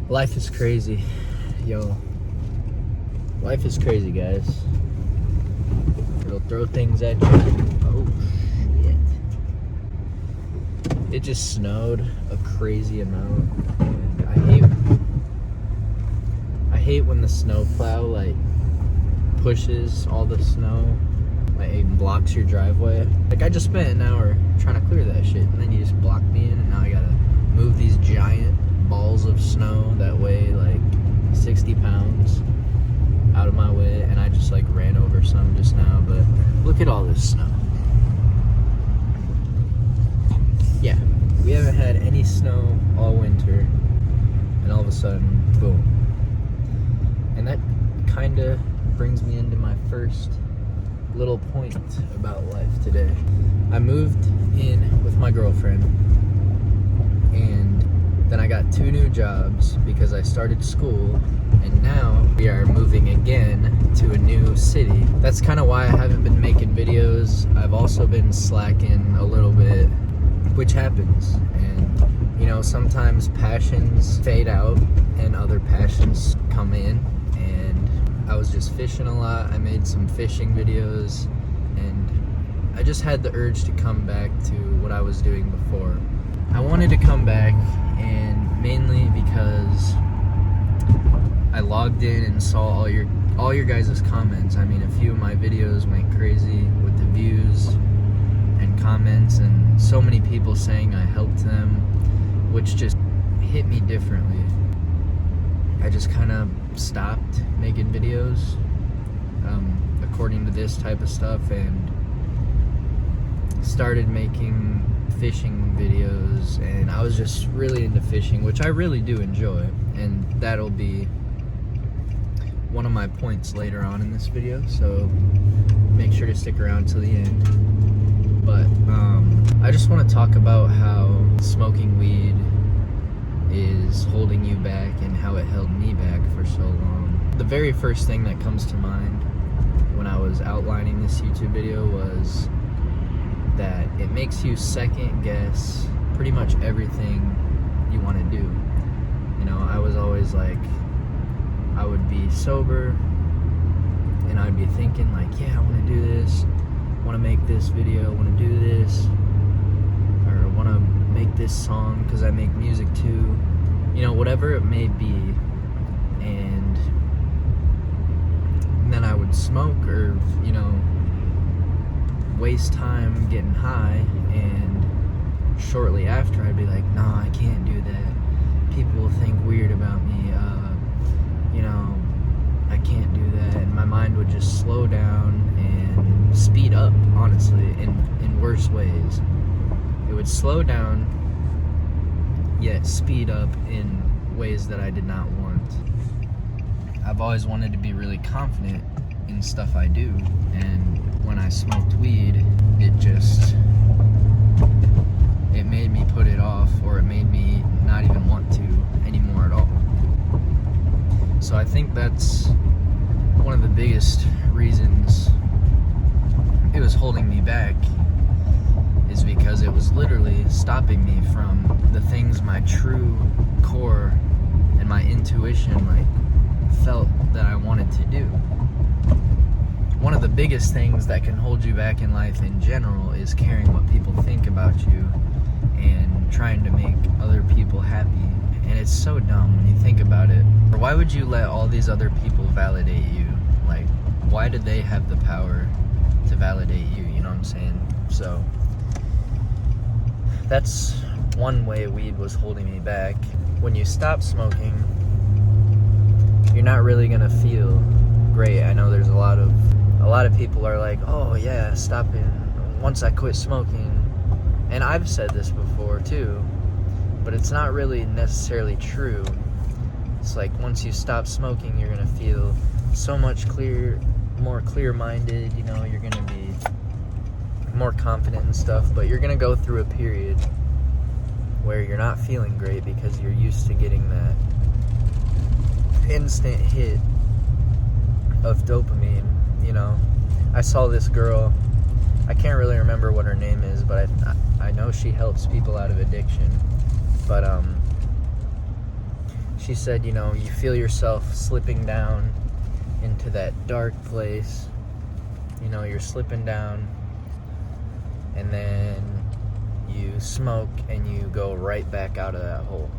Life is crazy. Yo. Life is crazy, guys. It'll throw things at you. Oh, shit. It just snowed a crazy amount. And I hate when the snowplow, like, pushes all the snow. Like, it blocks your driveway. Like, I just spent an hour trying to clear that shit. And then you just blocked me in. And now I gotta move these giant balls of snow that weigh, like, 60 pounds out of my way. And I just, like, ran over some just now. But look at all this snow. Yeah, we haven't had any snow all winter. And all of a sudden, boom. And that kind of brings me into my first little point about life today. I moved in with my girlfriend, and then I got 2 new jobs because I started school, and now we are moving again to a new city. That's kind of why I haven't been making videos. I've also been slacking a little bit, which happens. And you know, sometimes passions fade out and other passions come in. And I was just fishing a lot. I made some fishing videos, and I just had the urge to come back to what I was doing before. I wanted to come back, and mainly because I logged in and saw all your guys' comments. I mean, a few of my videos went crazy with the views and comments, and so many people saying I helped them, which just hit me differently. I just kind of stopped making videos according to this type of stuff, and started making fishing videos. And I was just really into fishing, which I really do enjoy, and that'll be one of my points later on in this video, so make sure to stick around till the end. But I just want to talk about how smoking weed is holding you back and how it held me back for so long. The very first thing that comes to mind when I was outlining this YouTube video was that it makes you second guess pretty much everything you want to do. You know, I was always like, I would be sober and I'd be thinking like, yeah, I want to do this, I want to make this video, I want to do this, or I want to make this song because I make music too, you know, whatever it may be. And then I would smoke, or, you know, waste time getting high, and shortly after I'd be like, no, I can't do that, people will think weird about me, you know, I can't do that. And my mind would just slow down and speed up, honestly, in worse ways. It would slow down, yet speed up in ways that I did not want. I've always wanted to be really confident in stuff I do, and when I smoked weed, it made me put it off, or it made me not even want to anymore at all. So I think that's one of the biggest reasons it was holding me back, is because it was literally stopping me from the things my true core and my intuition like felt that I wanted to do. One of the biggest things that can hold you back in life in general is caring what people think about you and trying to make other people happy. And it's so dumb when you think about it. Why would you let all these other people validate you? Like, why did they have the power to validate you? You know what I'm saying? So that's one way weed was holding me back. When you stop smoking, you're not really gonna feel great. I know there's a lot of people are like, oh yeah, stopping once I quit smoking. And I've said this before too, but it's not really necessarily true. It's like once you stop smoking, you're gonna feel so much more clear-minded, you know, you're gonna be more confident and stuff, but you're gonna go through a period where you're not feeling great because you're used to getting that instant hit of dopamine, you know. I saw this girl, I can't really remember what her name is, but I know she helps people out of addiction, but she said, you know, you feel yourself slipping down into that dark place. You know, you're slipping down, and then you smoke and you go right back out of that hole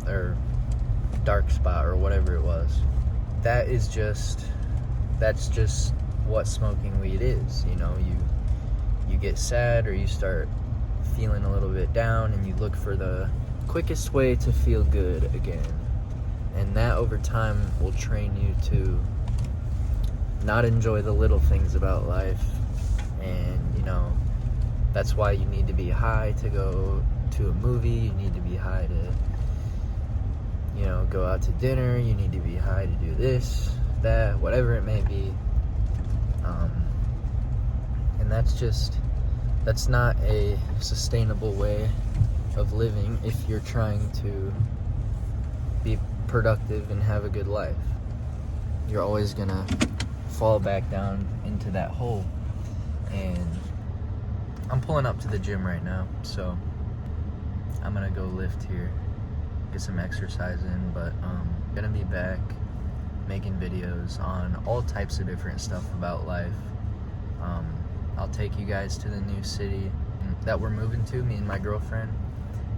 or dark spot or whatever it was. That's just what smoking weed is. You know, you get sad or you start feeling a little bit down, and you look for the quickest way to feel good again. And that over time will train you to not enjoy the little things about life. And, you know, that's why you need to be high to go to a movie. You need to be high to, you know, go out to dinner. You need to be high to do this, that, whatever it may be. And that's not a sustainable way of living if you're trying to be productive and have a good life. You're always gonna fall back down into that hole. And I'm pulling up to the gym right now, so I'm gonna go lift here, get some exercise in, but gonna be back making videos on all types of different stuff about life. I'll take you guys to the new city that we're moving to, me and my girlfriend,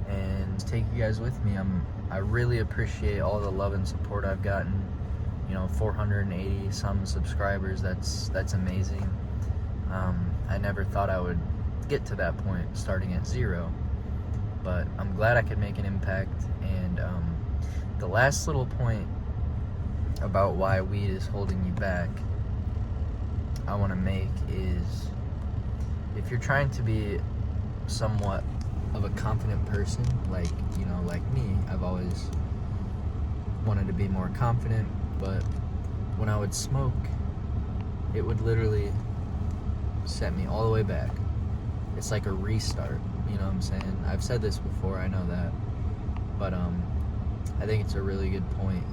and take you guys with me. I really appreciate all the love and support I've gotten. You know, 480 some subscribers. That's amazing. I never thought I would get to that point, starting at 0, but I'm glad I could make an impact. And the last little point about why weed is holding you back I want to make is, if you're trying to be somewhat of a confident person, like, you know, like me, I've always wanted to be more confident, but when I would smoke, it would literally set me all the way back. It's like a restart, you know what I'm saying? I've said this before, I know that, but I think it's a really good point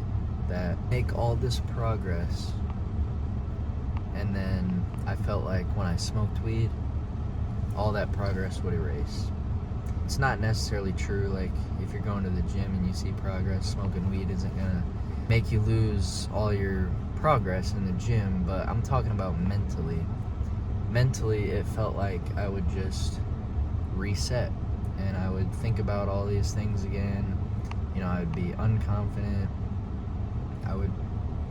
that make all this progress, and then I felt like when I smoked weed, all that progress would erase. It's not necessarily true. Like, if you're going to the gym and you see progress, smoking weed isn't gonna make you lose all your progress in the gym, but I'm talking about mentally. Mentally, it felt like I would just reset, and I would think about all these things again. You know, I would be unconfident. I would,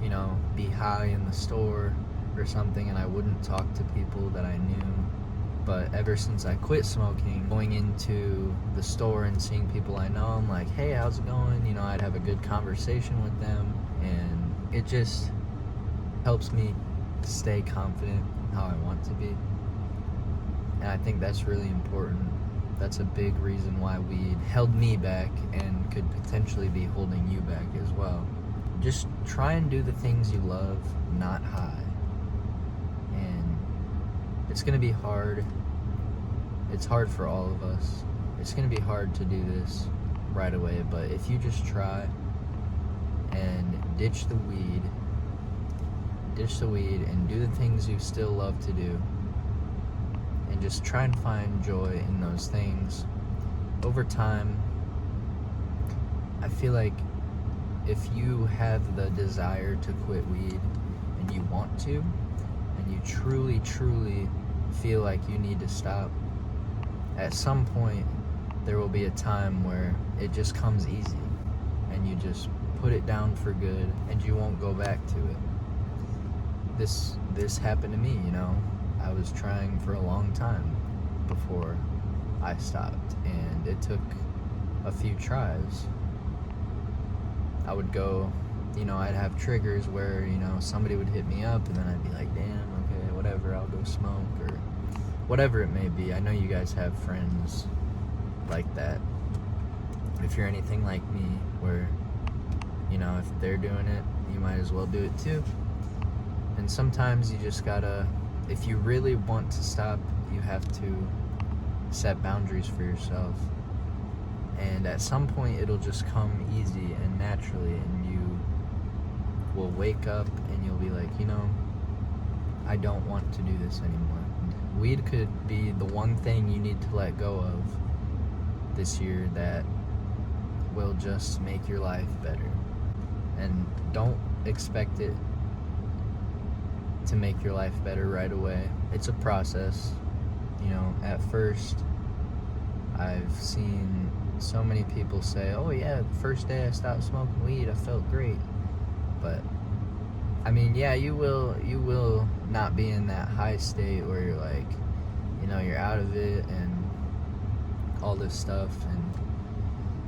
you know, be high in the store or something, and I wouldn't talk to people that I knew. But ever since I quit smoking, going into the store and seeing people I know, I'm like, hey, how's it going? You know, I'd have a good conversation with them, and it just helps me stay confident how I want to be. And I think that's really important. That's a big reason why weed held me back and could potentially be holding you back as well. Just try and do the things you love, not high. And it's gonna be hard. It's hard for all of us. It's gonna be hard to do this right away, but if you just try and ditch the weed and do the things you still love to do, and just try and find joy in those things, over time, I feel like if you have the desire to quit weed and you want to, and you truly, truly feel like you need to stop, at some point there will be a time where it just comes easy and you just put it down for good and you won't go back to it. This happened to me, you know. I was trying for a long time before I stopped, and it took a few tries. I would go, you know, I'd have triggers where, you know, somebody would hit me up and then I'd be like, damn, okay, whatever, I'll go smoke, or whatever it may be. I know you guys have friends like that. If you're anything like me, where, you know, if they're doing it, you might as well do it too. And sometimes you just gotta, if you really want to stop, you have to set boundaries for yourself. And at some point it'll just come easy and naturally, and you will wake up and you'll be like, you know, I don't want to do this anymore. Weed could be the one thing you need to let go of this year that will just make your life better. And don't expect it to make your life better right away. It's a process. You know, at first, I've seen so many people say, oh yeah, the first day I stopped smoking weed, I felt great. But, I mean, yeah, you will not be in that high state where you're like, you know, you're out of it and all this stuff, and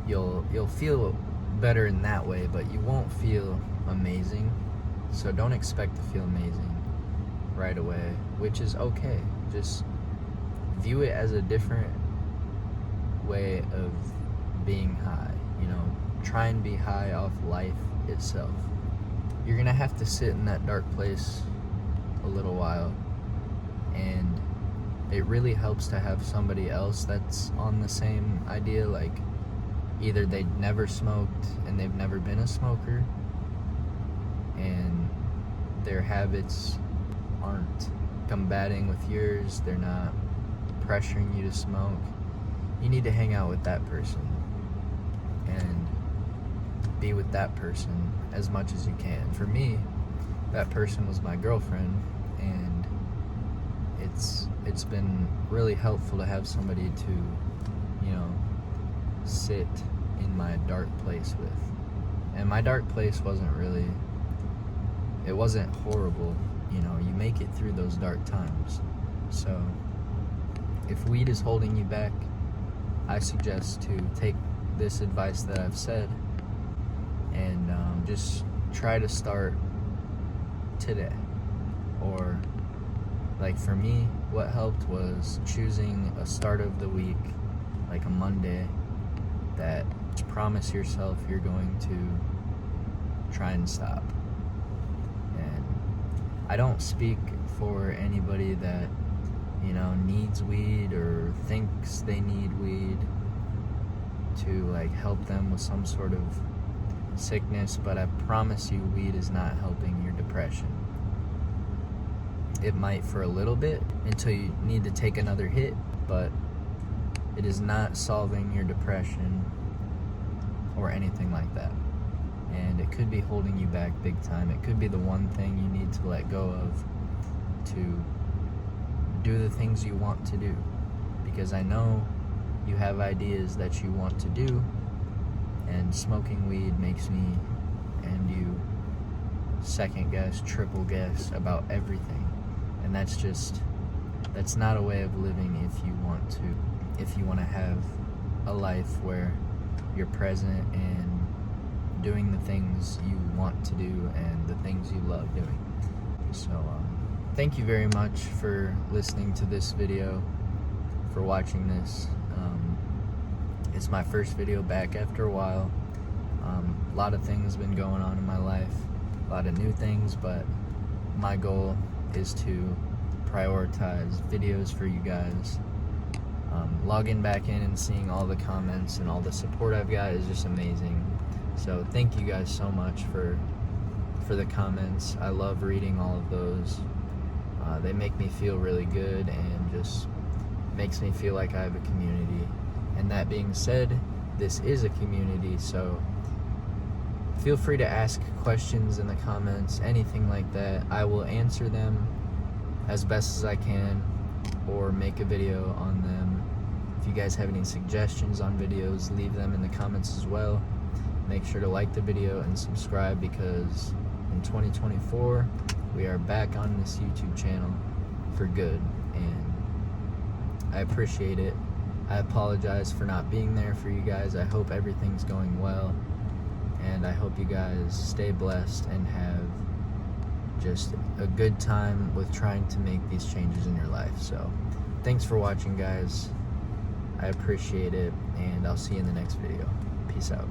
you'll feel better in that way, but you won't feel amazing. So don't expect to feel amazing right away, which is okay. Just view it as a different way of being high. You know, try and be high off life itself. You're gonna have to sit in that dark place a little while, and it really helps to have somebody else that's on the same idea. Like, either they never smoked and they've never been a smoker, and their habits aren't combating with yours, they're not pressuring you to smoke. You need to hang out with that person and be with that person as much as you can. For me, that person was my girlfriend, and it's been really helpful to have somebody to, you know, sit in my dark place with. And my dark place wasn't horrible. You know, you make it through those dark times. So if weed is holding you back, I suggest to take this advice that I've said and just try to start today. Or, like, for me, what helped was choosing a start of the week, like a Monday, that just promise yourself you're going to try and stop. And I don't speak for anybody that, you know, needs weed or thinks they need weed to, like, help them with some sort of sickness, but I promise you, weed is not helping your depression. It might for a little bit until you need to take another hit, but it is not solving your depression or anything like that. And it could be holding you back big time. It could be the one thing you need to let go of to do the things you want to do. Because I know you have ideas that you want to do, and smoking weed makes me and you second guess, triple guess about everything. And that's not a way of living if you want to have a life where you're present and doing the things you want to do and the things you love doing. So thank you very much for listening to this video, for watching this. It's my first video back after a while. A lot of things have been going on in my life, a lot of new things, but my goal is to prioritize videos for you guys. Logging back in and seeing all the comments and all the support I've got is just amazing. So thank you guys so much for the comments. I love reading all of those. They make me feel really good and just makes me feel like I have a community. And that being said, this is a community, so feel free to ask questions in the comments, anything like that. I will answer them as best as I can or make a video on them. If you guys have any suggestions on videos, leave them in the comments as well. Make sure to like the video and subscribe, because in 2024 we are back on this YouTube channel for good, and I appreciate it. I apologize for not being there for you guys. I hope everything's going well, and I hope you guys stay blessed and have just a good time with trying to make these changes in your life. So thanks for watching, guys. I appreciate it, and I'll see you in the next video. Peace out.